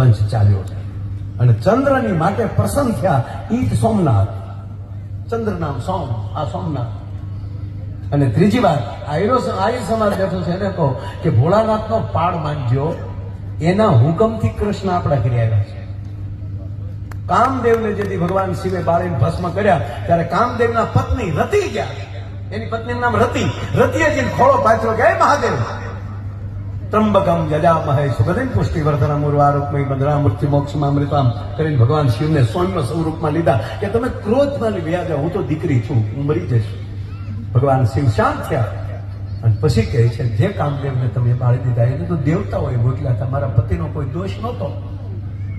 વંશ ચાલ્યો છે અને ચંદ્રની માટે પ્રસન્ન થયા ઈ જ સોમનાથ. ચંદ્ર નામ સોમ, આ સોમનાથ. અને ત્રીજી વાત આયર સમાજ બેઠો છે એને કહો કે ભોળાનાથનો પાડ માનજો, એના હુકમથી કૃષ્ણ આપણા ઘરે આવ્યા છે. કામદેવને જેથી ભગવાન શિવે બાળીને ભસ્મ કર્યા ત્યારે કામદેવના પત્ની રતિ ગયા. એની પત્નીનું નામ રતિ. રતિએ જઈને ખોળો પાછળ કે મહાદેવ ત્રંબકમ યજામહે સુગંધિ પુષ્ટિવર્ધનમ ઉર્વારુકમય ભદ્રામૃત્યુ મોક્ષમામૃતામ કરીને ભગવાન શિવને સૌમ્ય સ્વરૂપમાં લીધા કે તમે ક્રોધમાં વ્યા જાઓ, હું તો દીકરી છું, હું મરી જઈશ. ભગવાન શિવ શાંત થયા અને પછી કહે છે જે કામદેવને તમે બાળી દીધા એને તો દેવતાઓએ મોકલ્યા હતા, મારા પતિનો કોઈ દોષ નહોતો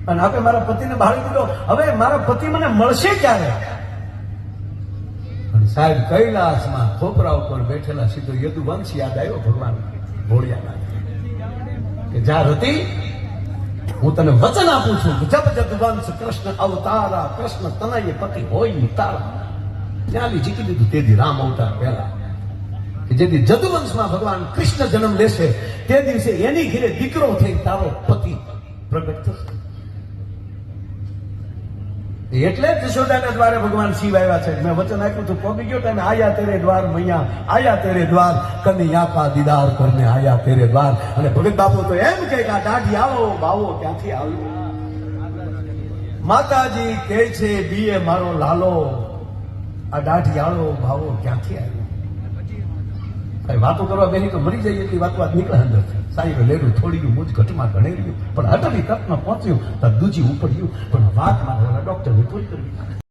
અને આપણે મારા પતિને બાળી દીધો, હવે મારા પતિ મને મળશે ક્યારે? અને સાહેબ કૈલાસમાં ખોપરા ઉપર બેઠેલા સીધો યદુવંશ યાદ આવ્યો ભગવાન ભોળિયાનાથ કે જા રતિ, હું તને વચન આપું છું કે જબ યદુવંશ કૃષ્ણ અવતારા, કૃષ્ણ તનય પતિ હોય તારા. ત્યાંથી જીતી લીધું તેથી રામ અવતાર પહેલા કે જેથી જદુવંશમાં ભગવાન કૃષ્ણ જન્મ લેશે તે દિવસે એની ઘરે દીકરો થઈ તારો પતિ પ્રગટ થશે. એટલે જ યશોદાના દ્વારે ભગવાન શિવ આવ્યા છે. મેં વચન આપ્યું હતું પહોંચી ગયો ટાઈમે આયા તેરે દ્વાર મૈયા, આયા તેરે દ્વાર કનૈયા કા દીદાર કરને આયા તેરે દ્વાર. અને ભગત બાપુ તો એમ કે આ દાઢી આવો બાવો ક્યાંથી આવ્યો? માતાજી કહે છે બીએ મારો લાલો, આ દાઢિયાળો ભાવો ક્યાંથી આવ્યો? કઈ વાતો કરવા બેની તો મરી જાય એટલી વાત નીકળે અંદર. સાહેબ લેરું થોડ્યું મુજ ઘટમાં ગણેર્યું પણ અટલી તકમાં પહોંચ્યું તો દૂજી ઉપડ્યું પણ વાત મારા ડોક્ટરને પૂરી કરવી.